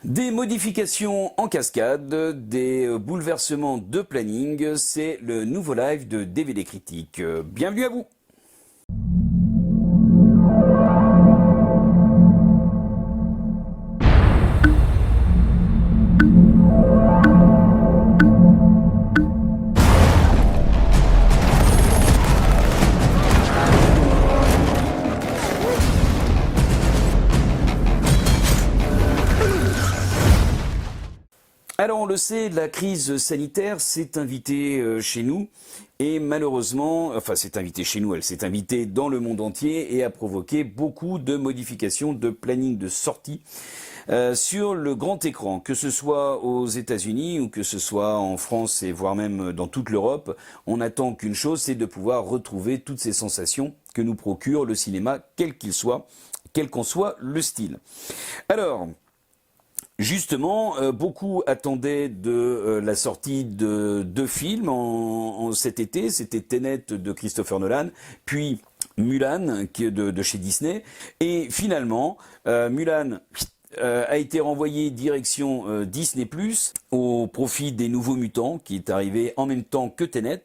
Des modifications en cascade, des bouleversements de planning, c'est le nouveau live de DVD Critique. Bienvenue à vous. Alors on le sait, la crise sanitaire s'est invitée chez nous et malheureusement, enfin s'est invitée chez nous, elle s'est invitée dans le monde entier et a provoqué beaucoup de modifications de planning de sortie sur le grand écran, que ce soit aux États-Unis ou que ce soit en France et voire même dans toute l'Europe. On n'attend qu'une chose, c'est de pouvoir retrouver toutes ces sensations que nous procure le cinéma, quel qu'il soit, quel qu'en soit le style. Alors, justement, beaucoup attendaient de la sortie de deux films en cet été. C'était Tenet de Christopher Nolan, puis Mulan de chez Disney. Et finalement, Mulan a été renvoyé direction Disney+, au profit des Nouveaux Mutants, qui est arrivé en même temps que Tenet.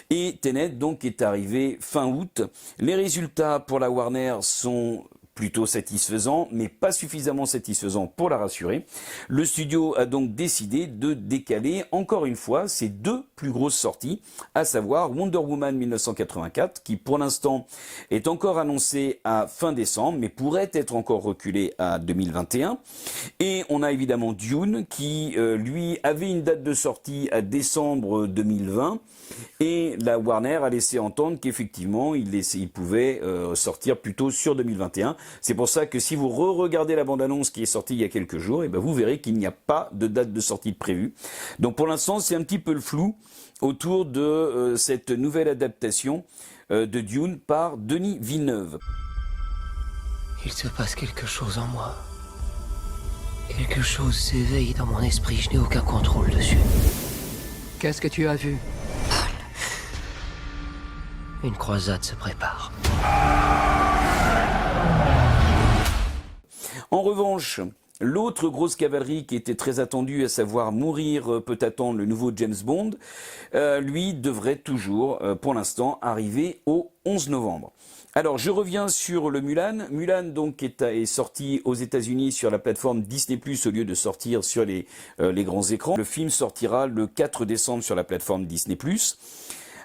Et Tenet, donc, est arrivé fin août. Les résultats pour la Warner sont plutôt satisfaisant, mais pas suffisamment satisfaisant pour la rassurer. Le studio a donc décidé de décaler encore une fois ses deux plus grosses sorties, à savoir Wonder Woman 1984, qui pour l'instant est encore annoncé à fin décembre, mais pourrait être encore reculé à 2021. Et on a évidemment Dune, qui lui avait une date de sortie à décembre 2020, et la Warner a laissé entendre qu'effectivement il pouvait sortir plutôt sur 2021. C'est pour ça que si vous re-regardez la bande-annonce qui est sortie il y a quelques jours, et ben vous verrez qu'il n'y a pas de date de sortie prévue. Donc pour l'instant, c'est un petit peu le flou autour de cette nouvelle adaptation de Dune par Denis Villeneuve. Il se passe quelque chose en moi. Quelque chose s'éveille dans mon esprit, je n'ai aucun contrôle dessus. Qu'est-ce que tu as vu? Une croisade se prépare. En revanche, l'autre grosse cavalerie qui était très attendue, à savoir Mourir peut attendre, le nouveau James Bond, lui devrait toujours, pour l'instant, arriver au 11 novembre. Alors, je reviens sur le Mulan. Mulan, donc, est sorti aux États-Unis sur la plateforme Disney+, au lieu de sortir sur les grands écrans. Le film sortira le 4 décembre sur la plateforme Disney+.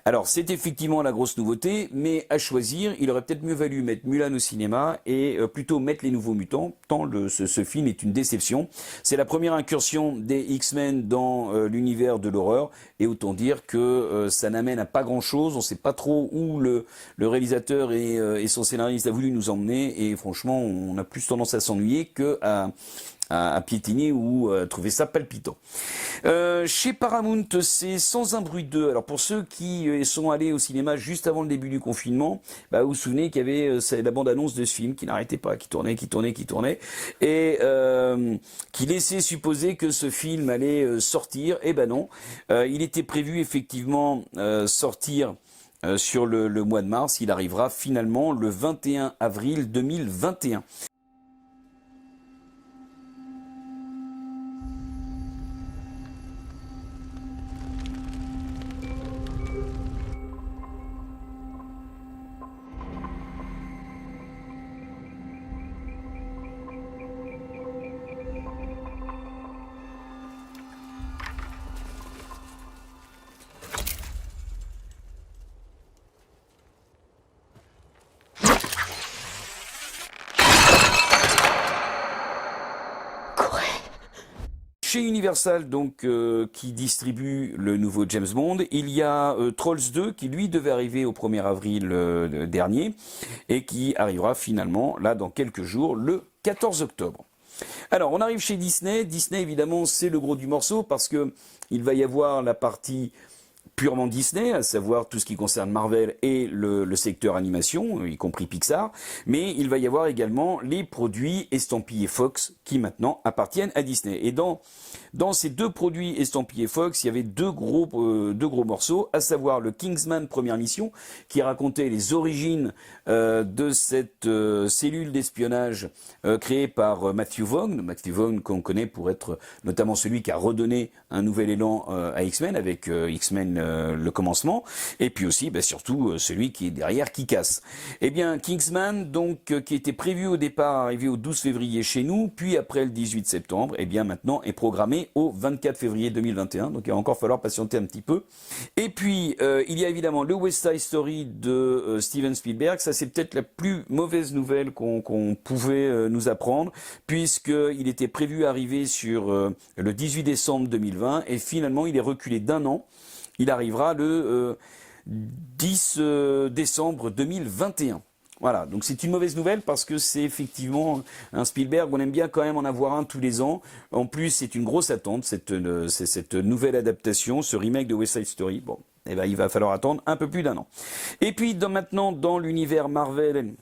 Alors, c'est effectivement la grosse nouveauté, mais à choisir, il aurait peut-être mieux valu mettre Mulan au cinéma et plutôt mettre Les Nouveaux Mutants, tant ce film est une déception. C'est la première incursion des X-Men dans l'univers de l'horreur, et autant dire que ça n'amène à pas grand-chose. On ne sait pas trop où le réalisateur et son scénariste a voulu nous emmener, et franchement, on a plus tendance à s'ennuyer qu'à piétiner ou trouver ça palpitant. Chez Paramount, c'est Sans un bruit 2. Alors pour ceux qui sont allés au cinéma juste avant le début du confinement, vous vous souvenez qu'il y avait la bande-annonce de ce film qui n'arrêtait pas, qui tournait, et qui laissait supposer que ce film allait sortir. Eh ben non, il était prévu effectivement sortir sur le mois de mars. Il arrivera finalement le 21 avril 2021. Chez Universal, donc, qui distribue le nouveau James Bond, il y a Trolls 2 qui, lui, devait arriver au 1er avril dernier et qui arrivera finalement, là, dans quelques jours, le 14 octobre. Alors, on arrive chez Disney. Disney, évidemment, c'est le gros du morceau parce que il va y avoir la partie purement Disney, à savoir tout ce qui concerne Marvel et le secteur animation, y compris Pixar, mais il va y avoir également les produits estampillés Fox qui maintenant appartiennent à Disney. Et dans ces deux produits estampillés Fox, il y avait deux gros morceaux, à savoir le Kingsman Première Mission, qui racontait les origines de cette cellule d'espionnage créée par Matthew Vaughn qu'on connaît pour être notamment celui qui a redonné un nouvel élan à X-Men avec X-Men le commencement, et puis aussi surtout celui qui est derrière Kick-Ass. Eh bien Kingsman, donc qui était prévu au départ arriver au 12 février chez nous, puis après le 18 septembre, eh bien maintenant est programmé au 24 février 2021, donc il va encore falloir patienter un petit peu. Et puis il y a évidemment le West Side Story de Steven Spielberg. Ça c'est peut-être la plus mauvaise nouvelle qu'on pouvait nous apprendre, puisqu'il était prévu arriver sur le 18 décembre 2020 et finalement il est reculé d'un an. Il arrivera le 10 décembre 2021. Voilà, donc c'est une mauvaise nouvelle parce que c'est effectivement un Spielberg, on aime bien quand même en avoir un tous les ans. En plus, c'est une grosse attente, cette nouvelle adaptation, ce remake de West Side Story. Bon, eh ben, il va falloir attendre un peu plus d'un an. Et puis maintenant, dans l'univers Marvel,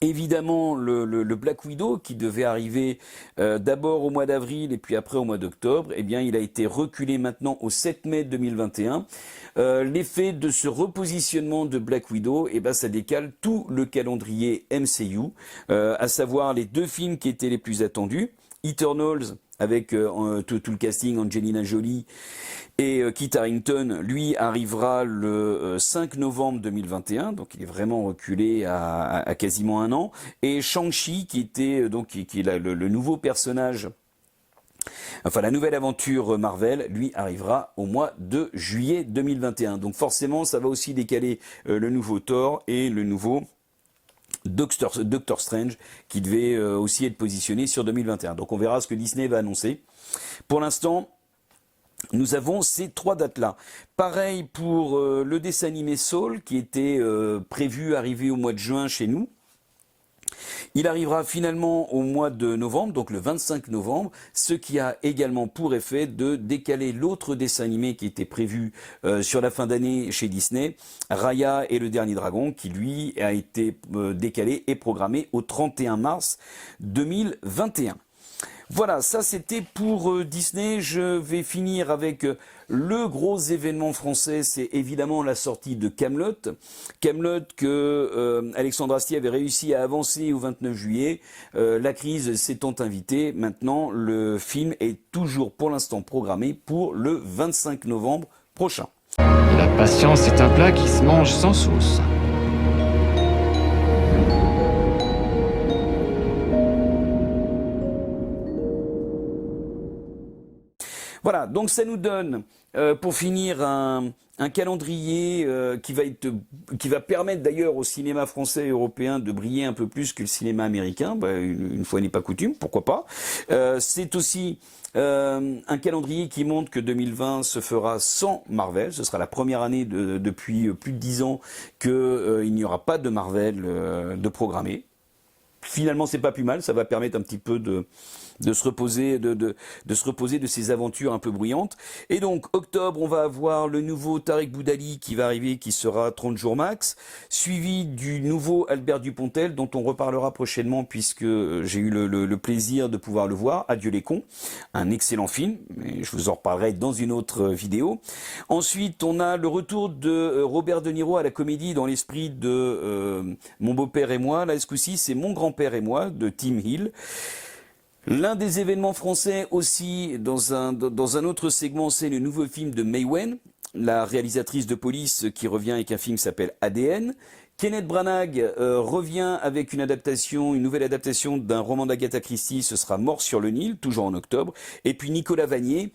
évidemment le Black Widow qui devait arriver d'abord au mois d'avril et puis après au mois d'octobre, eh bien il a été reculé maintenant au 7 mai 2021. L'effet de ce repositionnement de Black Widow, eh ben ça décale tout le calendrier MCU, à savoir les deux films qui étaient les plus attendus, Eternals avec tout le casting, Angelina Jolie et Kit Harington, lui arrivera le 5 novembre 2021, donc il est vraiment reculé à quasiment un an. Et Shang-Chi, qui était qui est le nouveau personnage, enfin la nouvelle aventure Marvel, lui arrivera au mois de juillet 2021. Donc forcément, ça va aussi décaler le nouveau Thor et le nouveau Doctor Strange qui devait aussi être positionné sur 2021. Donc on verra ce que Disney va annoncer. Pour l'instant, nous avons ces trois dates-là. Pareil pour le dessin animé Soul qui était prévu arriver au mois de juin chez nous. Il arrivera finalement au mois de novembre, donc le 25 novembre, ce qui a également pour effet de décaler l'autre dessin animé qui était prévu sur la fin d'année chez Disney, Raya et le Dernier Dragon, qui lui a été décalé et programmé au 31 mars 2021. Voilà, ça c'était pour Disney. Je vais finir avec le gros événement français, c'est évidemment la sortie de Kaamelott. Kaamelott que Alexandre Astier avait réussi à avancer au 29 juillet. La crise s'étant invitée, maintenant le film est toujours pour l'instant programmé pour le 25 novembre prochain. La patience est un plat qui se mange sans sauce. Voilà, donc ça nous donne, pour finir, un calendrier qui va permettre d'ailleurs au cinéma français et européen de briller un peu plus que le cinéma américain. Une fois n'est pas coutume, pourquoi pas. C'est aussi un calendrier qui montre que 2020 se fera sans Marvel. Ce sera la première année depuis plus de 10 ans qu'il n'y aura pas de Marvel de programmé. Finalement, c'est pas plus mal, ça va permettre un petit peu de se reposer de ces aventures un peu bruyantes. Et donc octobre, on va avoir le nouveau Tarek Boudali qui va arriver, qui sera 30 jours max, suivi du nouveau Albert Dupontel dont on reparlera prochainement puisque j'ai eu le plaisir de pouvoir le voir, Adieu les cons, un excellent film, mais je vous en reparlerai dans une autre vidéo. Ensuite, on a le retour de Robert De Niro à la comédie dans l'esprit de Mon beau-père et moi. Là, ce coup-ci, c'est Mon grand-père et moi de Tim Hill. L'un des événements français aussi, dans un autre segment, c'est le nouveau film de Mai Wen, la réalisatrice de Police qui revient avec un film qui s'appelle ADN. Kenneth Branagh revient avec une nouvelle adaptation d'un roman d'Agatha Christie, ce sera Mort sur le Nil, toujours en octobre. Et puis Nicolas Vanier,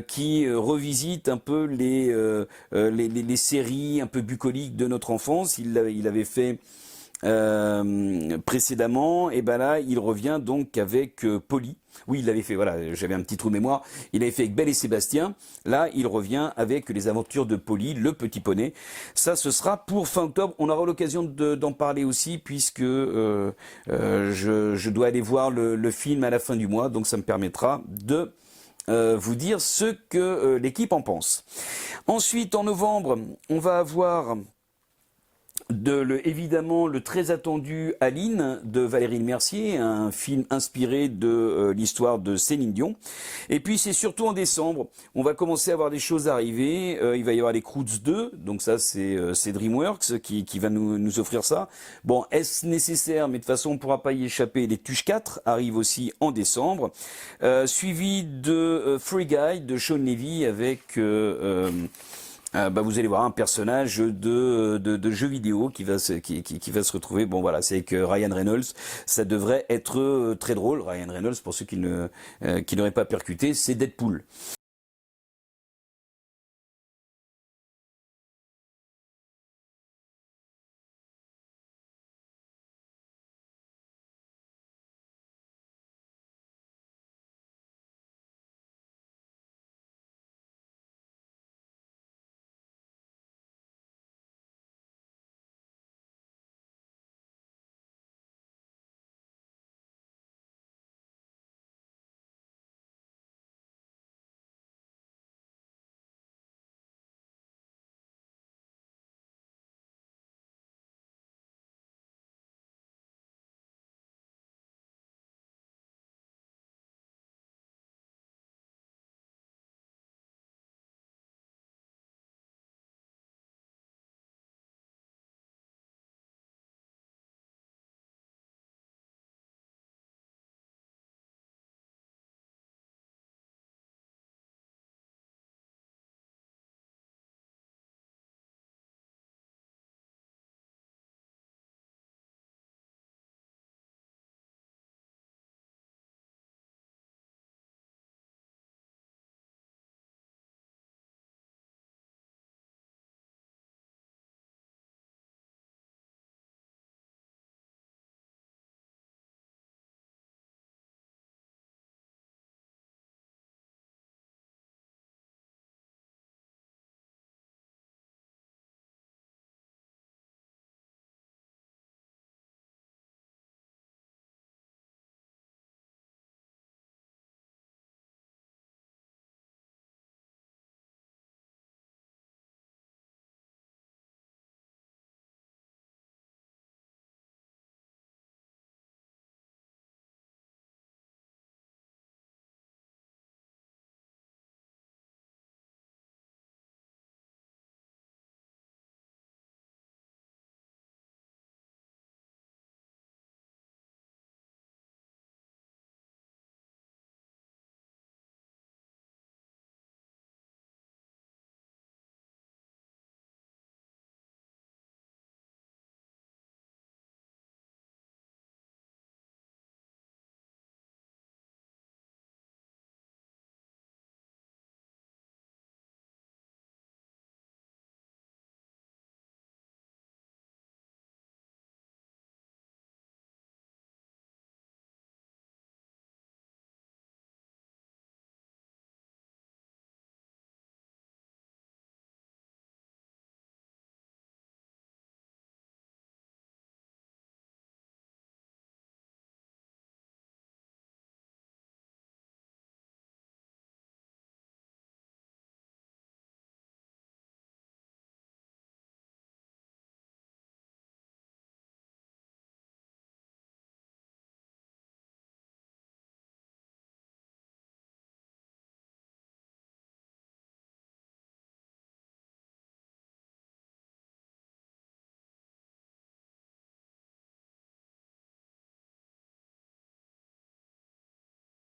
qui revisite un peu les séries un peu bucoliques de notre enfance. Il avait fait précédemment, et ben là il revient donc avec Polly. Oui, il l'avait fait, voilà, j'avais un petit trou de mémoire. Il avait fait avec Belle et Sébastien. Là, il revient avec les aventures de Polly, le petit poney. Ça, ce sera pour fin octobre. On aura l'occasion d'en parler aussi puisque je dois aller voir le film à la fin du mois. Donc, ça me permettra de vous dire ce que l'équipe en pense. Ensuite, en novembre, on va avoir évidemment le très attendu Aline de Valérie Mercier, un film inspiré de l'histoire de Céline Dion. Et puis c'est surtout en décembre, on va commencer à avoir des choses arriver. Il va y avoir les Croods 2, donc ça c'est DreamWorks qui va nous offrir ça. Bon, est-ce nécessaire? Mais de toute façon on ne pourra pas y échapper. Les Tuches 4 arrivent aussi en décembre, suivi de Free Guy de Sean Levy avec vous allez voir un personnage de jeu vidéo qui va se retrouver. Bon voilà, c'est avec Ryan Reynolds. Ça devrait être très drôle. Ryan Reynolds, pour ceux qui n'auraient pas percuté, c'est Deadpool.